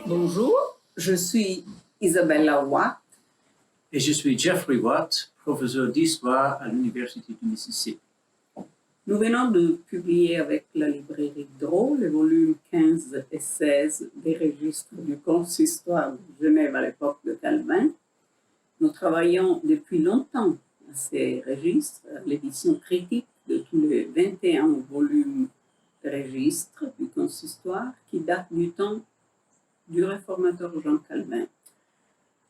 Bonjour, je suis Isabella Watt. Et je suis Jeffrey Watt, professeur d'histoire à l'Université du Mississippi. Nous venons de publier avec la librairie Draw les volumes 15 et 16 des registres du consistoire de Genève à l'époque de Calvin. Nous travaillons depuis longtemps à ces registres, à l'édition critique de tous les 21 volumes de registres du consistoire qui datent du temps du réformateur Jean Calvin.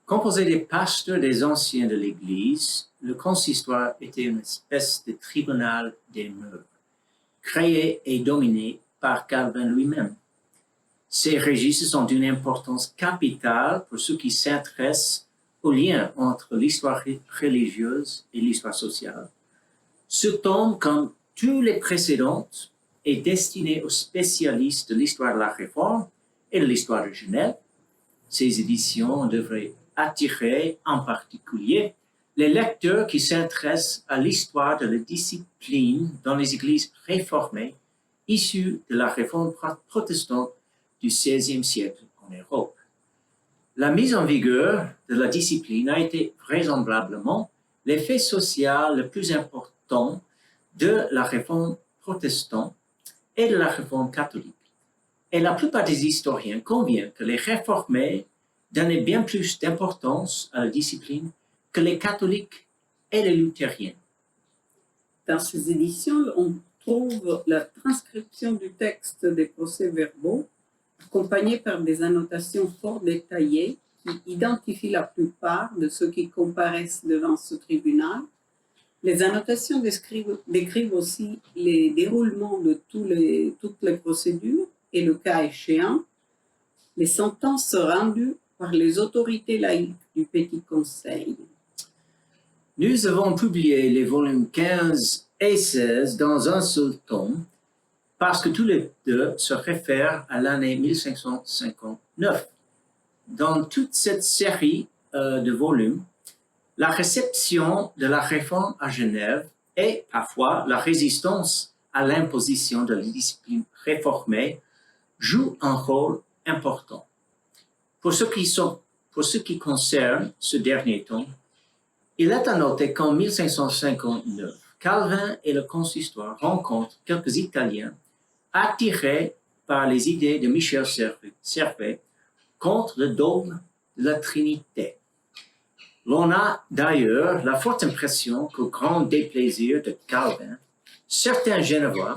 Composé des pasteurs des anciens de l'Église, le consistoire était une espèce de tribunal des mœurs, créé et dominé par Calvin lui-même. Ces registres sont d'une importance capitale pour ceux qui s'intéressent au lien entre l'histoire religieuse et l'histoire sociale. Ce tome, comme tous les précédents, est destiné aux spécialistes de l'histoire de la Réforme et de l'histoire de Genève. Ces éditions devraient attirer en particulier les lecteurs qui s'intéressent à l'histoire de la discipline dans les églises réformées issues de la réforme protestante du XVIe siècle en Europe. La mise en vigueur de la discipline a été vraisemblablement l'effet social le plus important de la réforme protestante et de la réforme catholique. Et la plupart des historiens conviennent que les réformés donnaient bien plus d'importance à la discipline que les catholiques et les luthériens. Dans ces éditions, on trouve la transcription du texte des procès-verbaux, accompagnée par des annotations fort détaillées qui identifient la plupart de ceux qui comparaissent devant ce tribunal. Les annotations décrivent aussi les déroulements de toutes les procédures et, le cas échéant, les sentences rendues par les autorités laïques du Petit Conseil. Nous avons publié les volumes 15 et 16 dans un seul tome parce que tous les deux se réfèrent à l'année 1559. Dans toute cette série de volumes, la réception de la réforme à Genève et parfois la résistance à l'imposition de la discipline réformée jouent un rôle important. Pour ce qui concerne ce dernier tome, il est à noter qu'en 1559, Calvin et le consistoire rencontrent quelques Italiens attirés par les idées de Michel Servet contre le dogme de la Trinité. L'on a d'ailleurs la forte impression qu'au grand déplaisir de Calvin, certains Genevois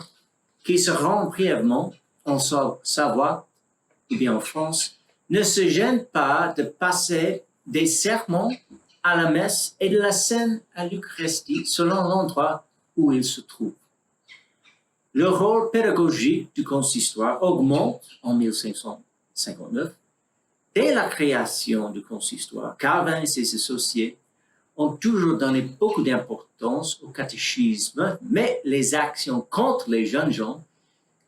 qui se rendent brièvement en Savoie ou bien en France ne se gênent pas de passer des sermons à la messe et de la scène à l'Eucharistie selon l'endroit où ils se trouvent. Le rôle pédagogique du consistoire augmente en 1559. Dès la création du consistoire, Calvin et ses associés ont toujours donné beaucoup d'importance au catéchisme, mais les actions contre les jeunes gens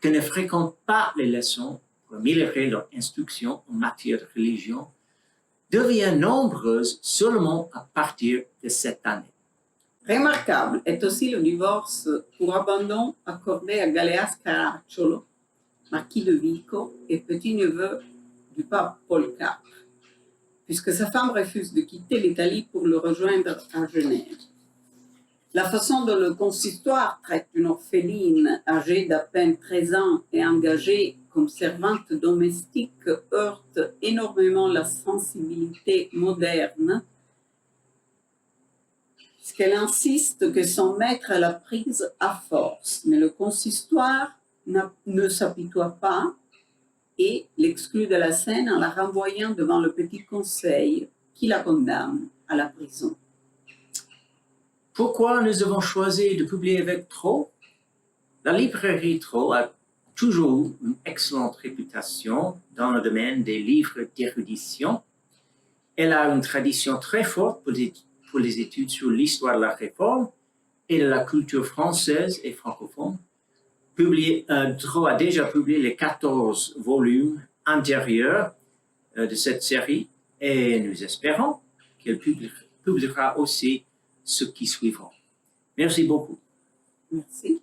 qui ne fréquentent pas les leçons pour améliorer leur instruction en matière de religion deviennent nombreuses seulement à partir de cette année. Remarquable est aussi le divorce pour abandon accordé à Galeas Caracciolo, marquis de Vico et petit-neveu du pape Paul IV, puisque sa femme refuse de quitter l'Italie pour le rejoindre à Genève. La façon dont le consistoire traite une orpheline âgée d'à peine 13 ans et engagée comme servante domestique heurte énormément la sensibilité moderne, puisqu'elle insiste que son maître l'a prise à force, mais le consistoire ne s'apitoie pas et l'exclut de la scène en la renvoyant devant le Petit Conseil qui la condamne à la prison. Pourquoi nous avons choisi de publier avec Draw? La librairie Draw a toujours eu une excellente réputation dans le domaine des livres d'érudition. Elle a une tradition très forte pour les études sur l'histoire de la Réforme et de la culture française et francophone. Draw a déjà publié les 14 volumes antérieurs de cette série et nous espérons qu'elle publiera aussi ceux qui suivront. Merci beaucoup. Merci.